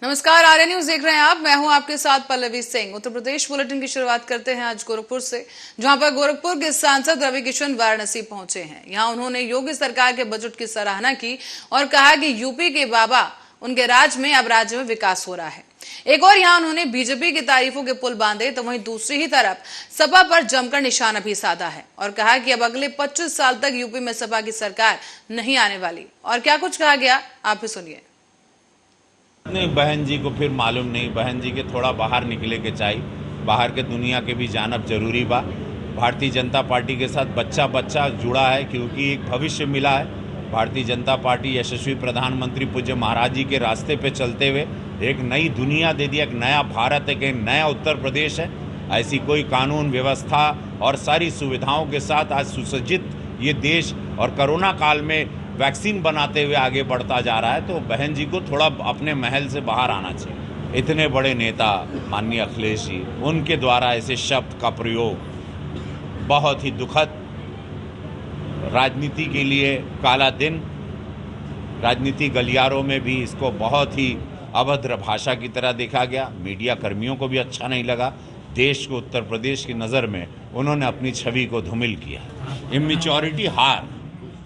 नमस्कार, आर्य न्यूज देख रहे हैं आप। मैं हूं आपके साथ पल्लवी सिंह। उत्तर प्रदेश बुलेटिन की शुरुआत करते हैं आज गोरखपुर से, जहां पर गोरखपुर के सांसद रवि किशन वाराणसी पहुंचे हैं। यहां उन्होंने योगी सरकार के बजट की सराहना की और कहा कि यूपी के बाबा उनके राज में अब राज्य में विकास हो रहा है। एक और यहां उन्होंने बीजेपी की तारीफों के पुल बांधे, तो वहीं दूसरी ही तरफ सपा पर जमकर निशाना भी साधा है और कहा कि अब अगले 25 साल तक यूपी में सपा की सरकार नहीं आने वाली। और क्या कुछ कहा गया, आप भी सुनिए। नहीं, बहन जी को फिर मालूम नहीं, बहन जी के थोड़ा बाहर निकले के चाहिए, बाहर के दुनिया के भी जानब जरूरी बा। भारतीय जनता पार्टी के साथ बच्चा जुड़ा है, क्योंकि एक भविष्य मिला है। भारतीय जनता पार्टी यशस्वी प्रधानमंत्री पूज्य महाराज जी के रास्ते पे चलते हुए एक नई दुनिया दे दिया, एक नया भारत है, एक नया उत्तर प्रदेश है। ऐसी कोई कानून व्यवस्था और सारी सुविधाओं के साथ आज सुसज्जित ये देश और कोरोना काल में वैक्सीन बनाते हुए आगे बढ़ता जा रहा है। तो बहन जी को थोड़ा अपने महल से बाहर आना चाहिए। इतने बड़े नेता माननीय अखिलेश जी, उनके द्वारा ऐसे शब्द का प्रयोग बहुत ही दुखद, राजनीति के लिए काला दिन। राजनीति गलियारों में भी इसको बहुत ही अभद्र भाषा की तरह देखा गया। मीडिया कर्मियों को भी अच्छा नहीं लगा। देश को, उत्तर प्रदेश की नज़र में उन्होंने अपनी छवि को धूमिल किया। इमेच्योरिटी,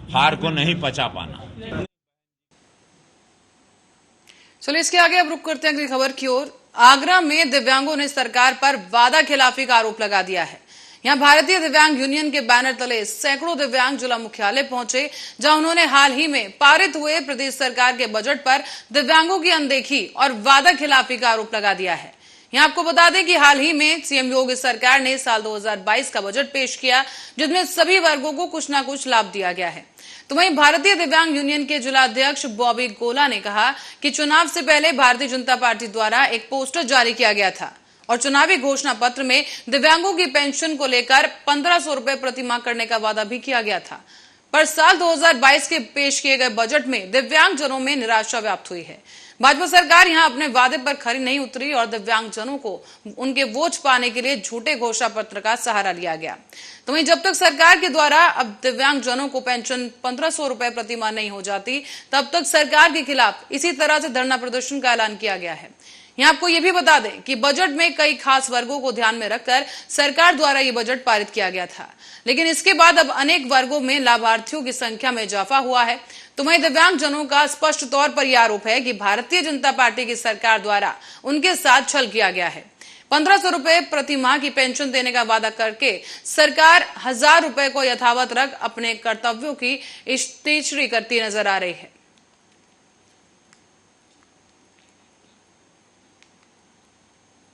हार को नहीं पचा पाना। चलिए इसके आगे अब रुक करते हैं अगली खबर की ओर। आगरा में दिव्यांगों ने सरकार पर वादा खिलाफी का आरोप लगा दिया है। यहां भारतीय दिव्यांग यूनियन के बैनर तले सैकड़ों दिव्यांग जिला मुख्यालय पहुंचे, जहां उन्होंने हाल ही में पारित हुए प्रदेश सरकार के बजट पर दिव्यांगों की अनदेखी और वादा खिलाफी का आरोप लगा दिया है। यहां आपको बता दें कि हाल ही में सीएम योगी सरकार ने साल 2022 का बजट पेश किया, जिसमें सभी वर्गों को कुछ ना कुछ लाभ दिया गया है। तो वहीं भारतीय दिव्यांग यूनियन के जिला अध्यक्ष बॉबी गोला ने कहा कि चुनाव से पहले भारतीय जनता पार्टी द्वारा एक पोस्टर जारी किया गया था और चुनावी घोषणा पत्र में दिव्यांगों की पेंशन को लेकर 1500 रुपए प्रति माह करने का वादा भी किया गया था। पर साल 2022 के पेश किए गए बजट में दिव्यांग जनों में निराशा व्याप्त हुई है। भाजपा सरकार यहां अपने वादे पर खरी नहीं उतरी और दिव्यांग जनों को उनके वोट पाने के लिए झूठे घोषणा पत्र का सहारा लिया गया। तो वहीं जब तक सरकार के द्वारा अब दिव्यांग जनों को पेंशन 1500 रुपए प्रति माह नहीं हो जाती, तब तक सरकार के खिलाफ इसी तरह से धरना प्रदर्शन का ऐलान किया गया है। यहां आपको यह भी बता दें कि बजट में कई खास वर्गों को ध्यान में रखकर सरकार द्वारा यह बजट पारित किया गया था, लेकिन इसके बाद अब अनेक वर्गों में लाभार्थियों की संख्या में इजाफा हुआ है। तो वहीं दिव्यांग जनों का स्पष्ट तौर पर यह आरोप है कि भारतीय जनता पार्टी की सरकार द्वारा उनके साथ छल किया गया है। 1500 रुपए प्रति माह की पेंशन देने का वादा करके सरकार 1000 रुपए को यथावत रख अपने कर्तव्यों की इश्तेचरी करती नजर आ रही है।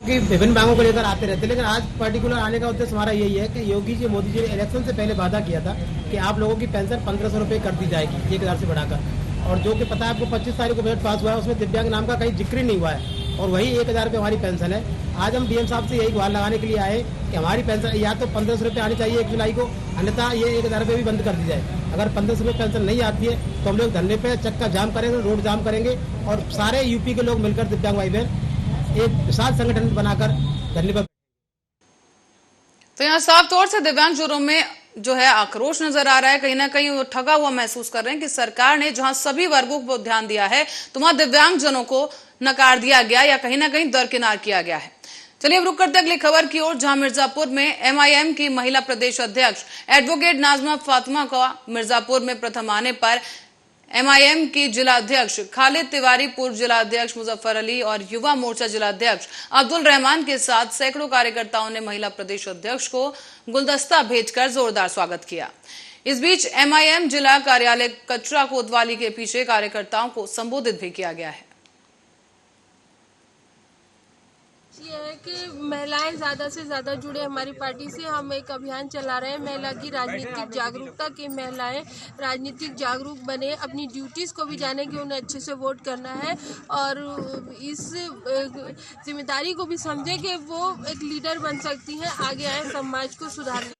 कि विभिन्न मांगों को लेकर आते रहते, लेकिन आज पर्टिकुलर आने का उद्देश्य हमारा यही है कि योगी जी, मोदी जी ने इलेक्शन से पहले वादा किया था कि आप लोगों की पेंशन 1500 रुपए कर दी जाएगी 1000 से बढ़ाकर, और जो कि पता है आपको 25 तारीख को बजट पास हुआ है, उसमें दिव्यांग नाम का कहीं जिक्र नहीं हुआ है और वही 1000 रुपये हमारी पेंशन है। आज हम डीएम साहब से यही गुहार लगाने के लिए आए कि हमारी पेंशन या तो 1500 रुपये आनी चाहिए 1 जुलाई को, अन्यथा ये 1000 रुपये भी बंद कर दी जाए। अगर 1500 रुपये पेंशन नहीं आती है तो हम लोग धरने पे चक्का जाम करेंगे, रोड जाम करेंगे और सारे यूपी के लोग मिलकर दिव्यांग भाई बहन एक विशाल संगठन बनाकर धन्यवाद। तो यहाँ साफ तौर से दिव्यांग जनों में जो है आक्रोश नजर आ रहा है। कहीं ना कहीं वो ठगा हुआ महसूस कर रहे हैं कि सरकार ने जहां सभी वर्गों को ध्यान दिया है, तो वहां दिव्यांग जनों को नकार दिया गया या कहीं ना कहीं दरकिनार किया गया है। चलिए अब रुक करते अगली खबर की ओर, जहां मिर्जापुर में एमआईएम की महिला प्रदेश अध्यक्ष एडवोकेट नाजमा फातिमा का मिर्जापुर में प्रथम आने पर एमआईएम की जिला अध्यक्ष खालिद तिवारी, पूर्व जिला अध्यक्ष मुजफ्फर अली और युवा मोर्चा जिला अध्यक्ष अब्दुल रहमान के साथ सैकड़ों कार्यकर्ताओं ने महिला प्रदेश अध्यक्ष को गुलदस्ता भेजकर जोरदार स्वागत किया। इस बीच एमआईएम जिला कार्यालय कचरा कोतवाली के पीछे कार्यकर्ताओं को संबोधित भी किया गया है। ये है कि महिलाएं ज्यादा से ज्यादा जुड़े हमारी पार्टी से। हम एक अभियान चला रहे हैं महिला की राजनीतिक जागरूकता की, महिलाएं राजनीतिक जागरूक बने, अपनी ड्यूटीज को भी जाने कि उन्हें अच्छे से वोट करना है और इस जिम्मेदारी को भी समझे कि वो एक लीडर बन सकती हैं, आगे आए समाज को सुधारने।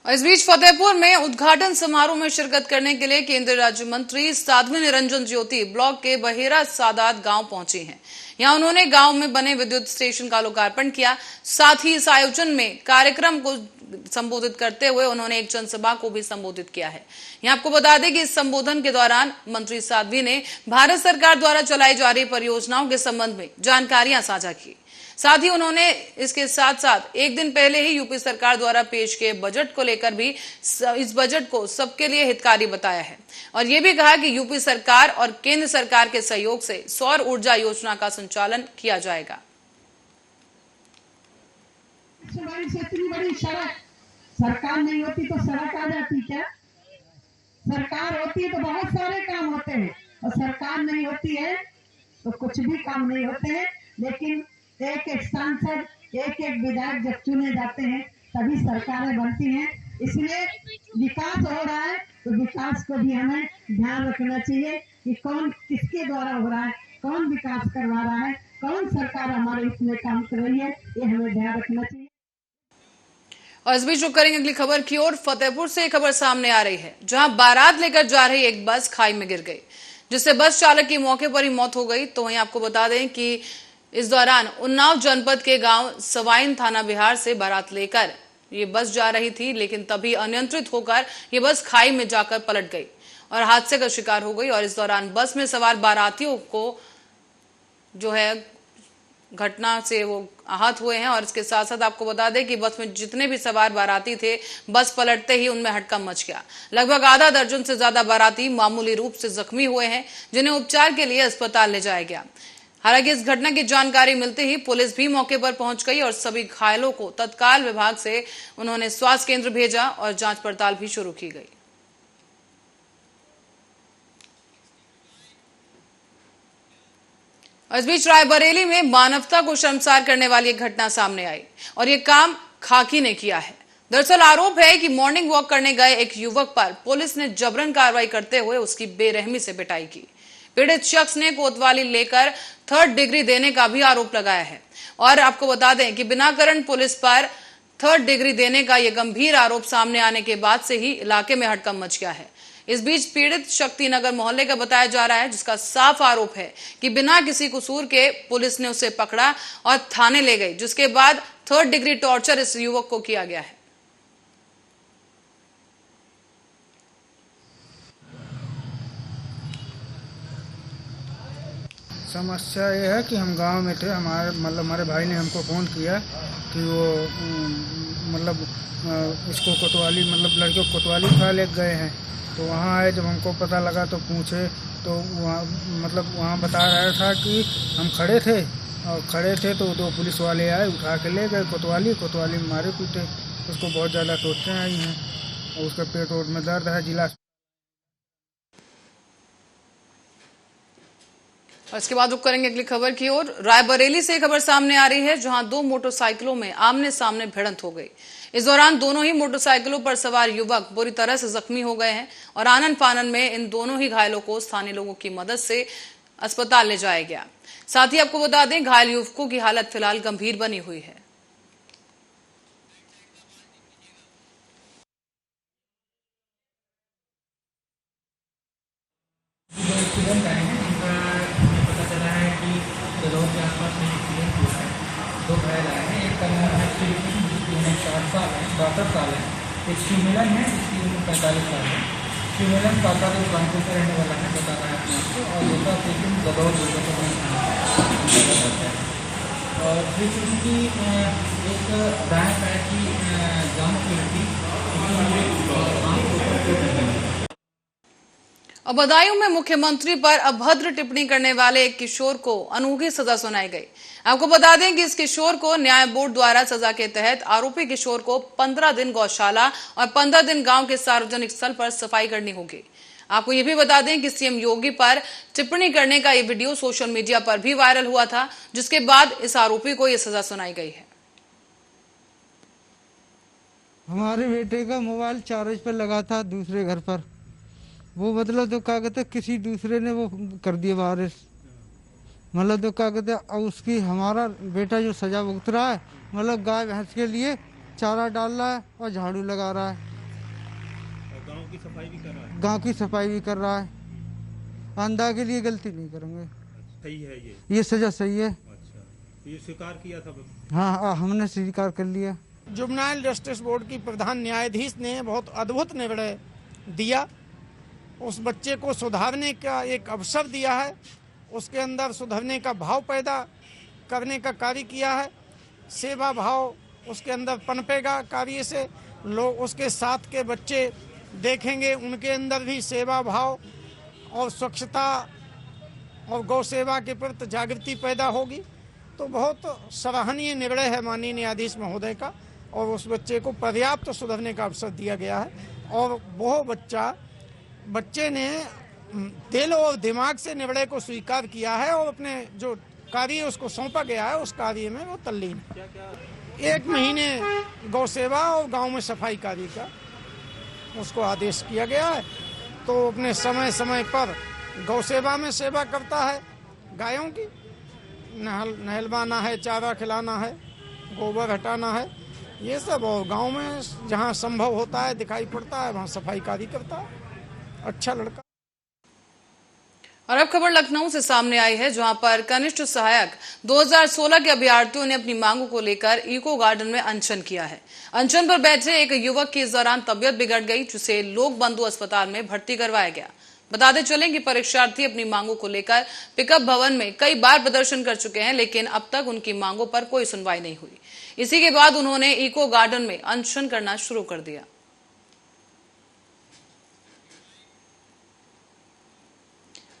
और इस बीच फतेहपुर में उद्घाटन समारोह में शिरकत करने के लिए केंद्रीय राज्य मंत्री साध्वी निरंजन ज्योति ब्लॉक के बहेरा सादात गांव पहुंची हैं। यहां उन्होंने गांव में बने विद्युत स्टेशन का लोकार्पण किया। साथ ही इस आयोजन में कार्यक्रम को संबोधित करते हुए उन्होंने एक जनसभा को भी संबोधित किया है। यहां आपको बता दें कि इस संबोधन के दौरान मंत्री साध्वी ने भारत सरकार द्वारा चलाई जा रही परियोजनाओं के संबंध में जानकारियां साझा की। साथ ही उन्होंने इसके साथ साथ एक दिन पहले ही यूपी सरकार द्वारा पेश किए बजट को लेकर भी इस बजट को सबके लिए हितकारी बताया है और ये भी कहा कि यूपी सरकार और केंद्र सरकार के सहयोग से सौर ऊर्जा योजना का संचालन किया जाएगा। इतनी बड़ी सड़क सरकार नहीं होती तो सड़क आ जाती क्या? सरकार होती है तो बहुत सारे काम होते हैं और सरकार नहीं होती है तो कुछ भी काम नहीं होते हैं। लेकिन एक एक सांसद एक एक विधायक जब चुने जाते हैं तभी सरकारें बनती हैं। इसलिए विकास हो रहा है तो विकास को भी हमें ध्यान रखना चाहिए कि कौन किसके द्वारा हो रहा है, कौन विकास करवा रहा है, कौन सरकार हमारे इसमें काम कर रही है, ये हमें ध्यान रखना चाहिए। और इस बीच रुक करेंगे अगली खबर की ओर। फतेहपुर से एक खबर सामने आ रही है जहां बारात लेकर जा रही एक बस खाई में गिर गई जिससे बस चालक की मौके पर ही मौत हो गई। तो वहीं आपको बता दें कि इस दौरान उन्नाव जनपद के गांव सवाइन थाना बिहार से बारात लेकर ये बस जा रही थी, लेकिन तभी अनियंत्रित होकर ये बस खाई में जाकर पलट गई और हादसे का शिकार हो गई। और इस दौरान बस में सवार बारातियों को जो है घटना से वो आहत हुए हैं। और इसके साथ साथ आपको बता दें कि बस में जितने भी सवार बाराती थे बस पलटते ही उनमें हड़कंप मच गया। लगभग आधा दर्जन से ज्यादा बाराती मामूली रूप से जख्मी हुए हैं जिन्हें उपचार के लिए अस्पताल ले जाया गया। हालांकि इस घटना की जानकारी मिलते ही पुलिस भी मौके पर पहुंच गई और सभी घायलों को तत्काल विभाग से उन्होंने स्वास्थ्य केंद्र भेजा और जांच पड़ताल भी शुरू की गई। इस बीच रायबरेली में मानवता को शर्मसार करने वाली एक घटना सामने आई और ये काम खाकी ने किया है। दरअसल आरोप है कि मॉर्निंग वॉक करने गए एक युवक पर पुलिस ने जबरन कार्रवाई करते हुए उसकी बेरहमी से पिटाई की। पीड़ित शख्स ने कोतवाली लेकर 3rd डिग्री देने का भी आरोप लगाया है और आपको बता दें कि बिना कारण पुलिस पर 3rd डिग्री देने का यह गंभीर आरोप सामने आने के बाद से ही इलाके में हड़कंप मच गया है। इस बीच पीड़ित शक्तिनगर मोहल्ले का बताया जा रहा है जिसका साफ आरोप है कि बिना किसी कसूर के पुलिस ने उसे पकड़ा और थाने ले गई, जिसके बाद 3rd डिग्री टॉर्चर इस युवक को किया गया है। समस्या ये है कि हम गांव में थे, हमारे भाई ने हमको फ़ोन किया कि वो इसको कोतवाली लड़कियों को कोतवाली खा ले गए हैं। तो वहाँ आए, जब हमको पता लगा तो पूछे तो वहाँ बता रहा था कि हम खड़े थे तो 2 पुलिस वाले आए, उठा के ले गए कोतवाली में मारे पीटे। उसको बहुत ज़्यादा चोटें आई हैं और उसका पेट वोट में दर्द है। जिला और इसके बाद रुक करेंगे अगली खबर की ओर। रायबरेली से खबर सामने आ रही है जहां 2 मोटरसाइकिलों में आमने सामने भिड़ंत हो गई। इस दौरान दोनों ही मोटरसाइकिलों पर सवार युवक बुरी तरह से जख्मी हो गए हैं और आनन फानन में इन दोनों ही घायलों को स्थानीय लोगों की मदद से अस्पताल ले जाया गया। साथ ही आपको बता दें घायल युवकों की हालत फिलहाल गंभीर बनी हुई है। के आसपास में एक्सीडेंट हुआ है। 2 घायल आए हैं। एक का नाम है जिसकी उम्र 60 साल है, 62 साल है। एक शिवमिलन है जिसकी उम्र 45 साल है। शिवमिलन काका जो कानपुर से रहने वाला है, बता रहा है अपने आपको, और दूसरा पेशेंट गदौर है। और फिर उनकी एक दाएं पैर की जान की हड्डी और बदायूं में मुख्यमंत्री पर अभद्र टिप्पणी करने वाले एक किशोर को अनूठी सजा सुनाई गई। आपको बता दें कि इस किशोर को न्याय बोर्ड द्वारा सजा के तहत आरोपी किशोर को 15 दिन गौशाला और 15 दिन गांव के सार्वजनिक स्थल पर सफाई करनी होगी। आपको ये भी बता दें कि सीएम योगी पर टिप्पणी करने का ये वीडियो सोशल मीडिया पर भी वायरल हुआ था, जिसके बाद इस आरोपी को यह सजा सुनाई गई है। हमारे बेटे का मोबाइल चार्ज पर लगा था दूसरे घर पर, वो तो क्या कहते किसी दूसरे ने वो कर दिया वायरस। तो क्या कहते अब उसकी हमारा बेटा जो सजा भुगत रहा है, गाय भैंस के लिए चारा डाल रहा है और झाड़ू लगा रहा है। गांव की सफाई भी कर रहा है। अंधा के लिए गलती नहीं करेंगे। सही है ये सजा सही है। अच्छा, ये स्वीकार किया था? हाँ, हमने स्वीकार कर लिया। जुवेनाइल जस्टिस बोर्ड की प्रधान न्यायाधीश ने बहुत अद्भुत निर्णय दिया। उस बच्चे को सुधारने का एक अवसर दिया है, उसके अंदर सुधरने का भाव पैदा करने का कार्य किया है। सेवा भाव उसके अंदर पनपेगा कार्य से। लोग उसके साथ के बच्चे देखेंगे, उनके अंदर भी सेवा भाव और स्वच्छता और गौ सेवा के प्रति जागृति पैदा होगी। तो बहुत सराहनीय निर्णय है माननीय न्यायाधीश महोदय का, और उस बच्चे को पर्याप्त सुधरने का अवसर दिया गया है। और वो बच्चे ने दिल और दिमाग से निर्णय को स्वीकार किया है और अपने जो कार्य उसको सौंपा गया है उस कार्य में वो तल्लीन है। 1 महीने गौ सेवा और गांव में सफाई कार्य का उसको आदेश किया गया है। तो अपने समय समय पर गौ सेवा में सेवा करता है, गायों की नहलवाना है, चारा खिलाना है, गोबर हटाना है, ये सब। और गांव में जहां संभव होता है, दिखाई पड़ता है, वहां सफाई कार्य करता है। अच्छा लड़का। और अब खबर लखनऊ से सामने आई है, जहां पर कनिष्ठ सहायक 2016 के अभ्यर्थियों ने अपनी मांगों को लेकर इको गार्डन में अनशन किया है। अनशन पर बैठे एक युवक की इस दौरान तबियत बिगड़ गई, जिसे लोक बंधु अस्पताल में भर्ती करवाया गया। बताते चलें कि परीक्षार्थी अपनी मांगों को लेकर पिकअप भवन में कई बार प्रदर्शन कर चुके हैं, लेकिन अब तक उनकी मांगों पर कोई सुनवाई नहीं हुई। इसी के बाद उन्होंने इको गार्डन में अनशन करना शुरू कर दिया।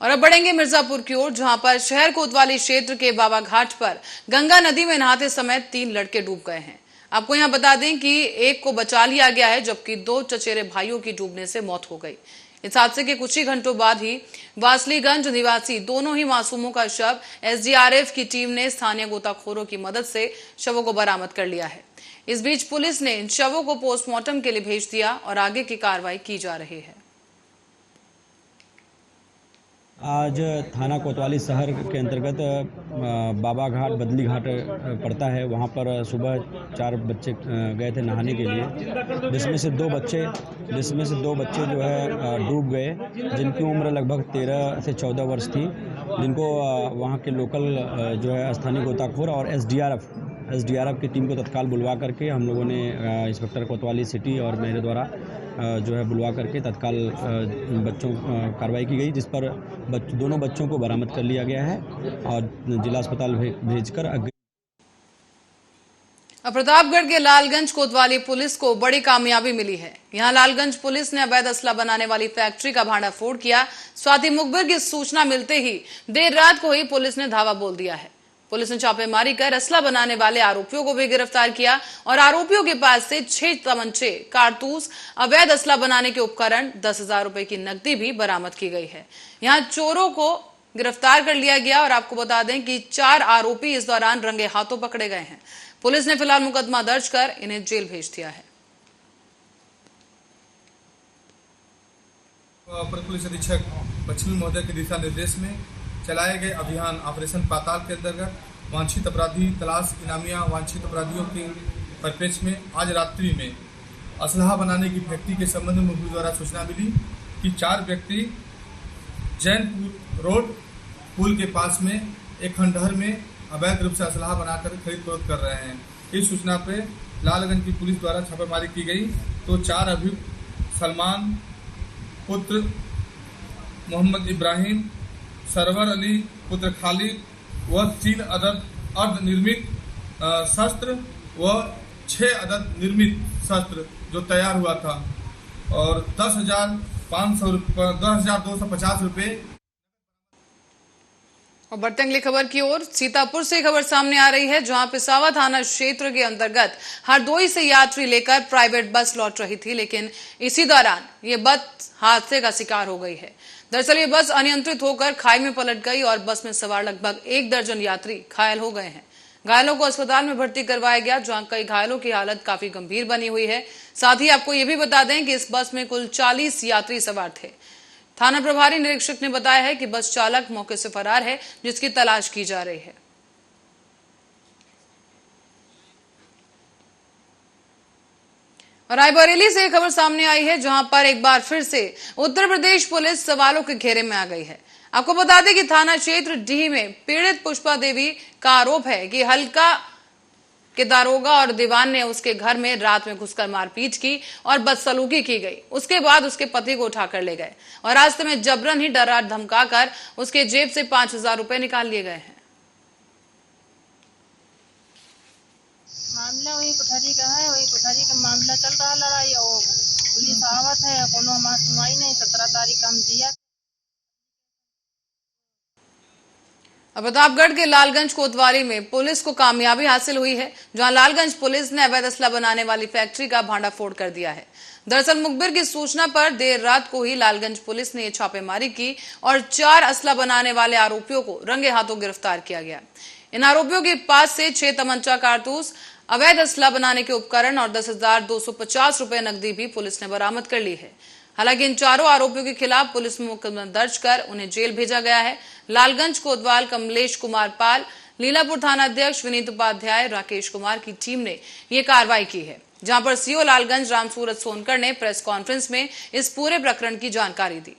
और अब बढ़ेंगे मिर्जापुर की ओर, जहां पर शहर कोतवाली क्षेत्र के बाबा घाट पर गंगा नदी में नहाते समय 3 लड़के डूब गए हैं। आपको यहां बता दें कि एक को बचा लिया गया है, जबकि 2 चचेरे भाइयों की डूबने से मौत हो गई। इस हादसे के कुछ ही घंटों बाद ही वासलीगंज निवासी दोनों ही मासूमों का शव एसडीआरएफ की टीम ने स्थानीय गोताखोरों की मदद से शवों को बरामद कर लिया है। इस बीच पुलिस ने इन शवों को पोस्टमार्टम के लिए भेज दिया और आगे की कार्रवाई की जा रही है। आज थाना कोतवाली शहर के अंतर्गत बाबा घाट बदली घाट पड़ता है। वहाँ पर सुबह 4 बच्चे गए थे नहाने के लिए, जिसमें से दो बच्चे जो है डूब गए, जिनकी उम्र लगभग 13 से 14 वर्ष थी, जिनको वहाँ के लोकल जो है स्थानीय गोताखोर और एसडीआरएफ की टीम को तत्काल बुलवा करके हम लोगों ने इंस्पेक्टर कोतवाली सिटी और मेरे द्वारा जो है बुलवा करके तत्काल बच्चों कार्रवाई की गई, जिस पर दोनों बच्चों को बरामद कर लिया गया है और जिला अस्पताल भेजकर प्रतापगढ़ के लालगंज कोतवाली पुलिस को बड़ी कामयाबी मिली है। यहां लालगंज पुलिस ने अवैध असला बनाने वाली फैक्ट्री का भांडाफोड़ किया। स्वाति मुखबिर की सूचना मिलते ही देर रात को ही पुलिस ने धावा बोल दिया है। पुलिस ने छापेमारी कर असला बनाने वाले आरोपियों को भी गिरफ्तार किया और आरोपियों के पास से 6 तमंचे, कारतूस, अवैध असला बनाने के उपकरण, 10,000 रुपए की नकदी भी बरामद की गई है। यहां चोरों को गिरफ्तार कर लिया गया और आपको बता दें कि 4 आरोपी इस दौरान रंगे हाथों पकड़े गए हैं। पुलिस ने फिलहाल मुकदमा दर्ज कर इन्हें जेल भेज दिया है। अपर पुलिस अधीक्षक पश्चिमी महोदय के दिशा निर्देश में चलाए गए अभियान ऑपरेशन पाताल के अंतर्गत वांछित अपराधी तलाश इनामिया वांछित अपराधियों के परिप्रेक्ष्य में आज रात्रि में असलहा बनाने की फैक्ट्री के संबंध में मुखबिर द्वारा सूचना मिली कि 4 व्यक्ति जैनपुर रोड पुल के पास में एक खंडहर में अवैध रूप से असलहा बनाकर खरीद फरोख्त कर रहे हैं। इस सूचना पे लालगंज की पुलिस द्वारा छापेमारी की गई तो 4 अभियुक्त सलमान पुत्र मोहम्मद इब्राहिम, सरवर अली पुत्र खालिद व 3 अदद अर्धनिर्मित शस्त्र व 6 अदद निर्मित शस्त्र जो तैयार हुआ था और 10,250 रुपये। और बढ़ते अगली खबर की ओर, सीतापुर से खबर सामने आ रही है, जहां पिसावा थाना क्षेत्र के अंतर्गत हरदोई से यात्री लेकर प्राइवेट बस लौट रही थी, लेकिन इसी दौरान ये बस हादसे का शिकार हो गई है। दरअसल ये बस अनियंत्रित होकर खाई में पलट गई और बस में सवार लगभग 1 दर्जन यात्री घायल हो गए हैं। घायलों को अस्पताल में भर्ती करवाया गया, जहां कई घायलों की हालत काफी गंभीर बनी हुई है। साथ ही आपको ये भी बता दें कि इस बस में कुल 40 यात्री सवार थे। थाना प्रभारी निरीक्षक ने बताया है कि बस चालक मौके से फरार है, जिसकी तलाश की जा रही है। और रायबरेली से एक खबर सामने आई है, जहां पर एक बार फिर से उत्तर प्रदेश पुलिस सवालों के घेरे में आ गई है। आपको बता दें कि थाना क्षेत्र डीह में पीड़ित पुष्पा देवी का आरोप है कि हल्का के दारोगा और दीवान ने उसके घर में रात में घुसकर मारपीट की और बदसलूकी की गई। उसके बाद उसके पति को उठाकर ले गए और रास्ते में जबरन ही डरा धमकाकर उसके जेब से 5,000 रुपए निकाल लिए गए हैं। मामला वही कोठरी का है, वही कोठरी का मामला चल रहा लड़ाई और पुलिस आवत है, कोनो हमारी सुनवाई नहीं। 17 तारीख का हम दिया। और प्रतापगढ़ के लालगंज कोतवाली में पुलिस को कामयाबी हासिल हुई है, जहां लालगंज पुलिस ने अवैध असला बनाने वाली फैक्ट्री का भांडाफोड़ कर दिया है। दरअसल मुखबिर की सूचना पर देर रात को ही लालगंज पुलिस ने ये छापेमारी की और 4 असला बनाने वाले आरोपियों को रंगे हाथों गिरफ्तार किया गया। इन आरोपियों के पास से 6 तमंचा कारतूस, अवैध असला बनाने के उपकरण और 10,250 रुपए नकदी भी पुलिस ने बरामद कर ली है। हालांकि इन चारों आरोपियों के खिलाफ पुलिस में मुकदमा दर्ज कर उन्हें जेल भेजा गया है। लालगंज कोतवाल कमलेश कुमार पाल, लीलापुर थाना अध्यक्ष विनीत उपाध्याय, राकेश कुमार की टीम ने यह कार्रवाई की है, जहां पर सीओ लालगंज रामसूरत सोनकर ने प्रेस कॉन्फ्रेंस में इस पूरे प्रकरण की जानकारी दी।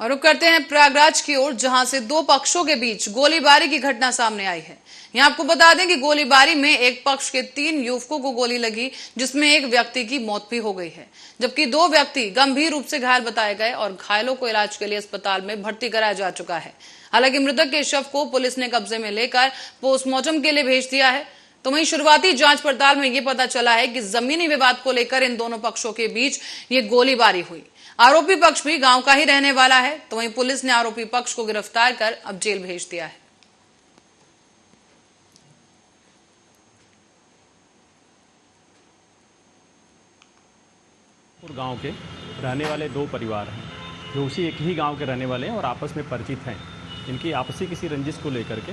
और रुक करते हैं प्रयागराज की ओर, जहां से 2 पक्षों के बीच गोलीबारी की घटना सामने आई है। यहां आपको बता दें कि गोलीबारी में एक पक्ष के 3 युवकों को गोली लगी, जिसमें एक व्यक्ति की मौत भी हो गई है, जबकि 2 व्यक्ति गंभीर रूप से घायल बताए गए और घायलों को इलाज के लिए अस्पताल में भर्ती कराया जा चुका है। हालांकि मृतक के शव को पुलिस ने कब्जे में लेकर पोस्टमार्टम के लिए भेज दिया है। तो वहीं शुरुआती जांच पड़ताल में यह पता चला है कि जमीनी विवाद को लेकर इन दोनों पक्षों के बीच ये गोलीबारी हुई। आरोपी पक्ष भी गांव का ही रहने वाला है। तो वहीं पुलिस ने आरोपी पक्ष को गिरफ्तार कर अब जेल भेज दिया है। गांव के रहने वाले 2 परिवार हैं, जो उसी एक ही गांव के रहने वाले हैं और आपस में परिचित हैं। इनकी आपसी किसी रंजिश को लेकर के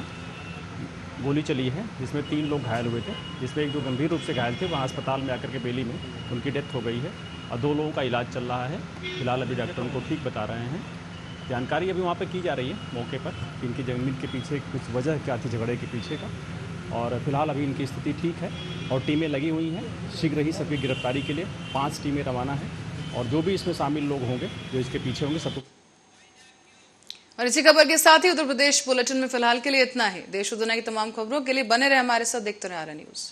गोली चली है, जिसमें 3 लोग घायल हुए थे, जिसमें एक जो गंभीर रूप से घायल थे वहाँ अस्पताल में आकर के बेली में उनकी डेथ हो गई है और 2 लोगों का इलाज चल रहा है। फिलहाल अभी डॉक्टर उनको ठीक बता रहे हैं। जानकारी अभी वहाँ पे की जा रही है मौके पर, इनकी जमीन के पीछे कुछ वजह क्या थी झगड़े के पीछे का, और फिलहाल अभी इनकी स्थिति ठीक है और टीमें लगी हुई हैं। शीघ्र ही सबकी गिरफ्तारी के लिए 5 टीमें रवाना हैं और जो भी इसमें शामिल लोग होंगे, जो इसके पीछे होंगे, सब। और इसी खबर के साथ ही उत्तर प्रदेश बुलेटिन में फिलहाल के लिए इतना ही। देश और दुनिया की तमाम खबरों के लिए बने रहे हमारे साथ, देखते रहे आरा न्यूज।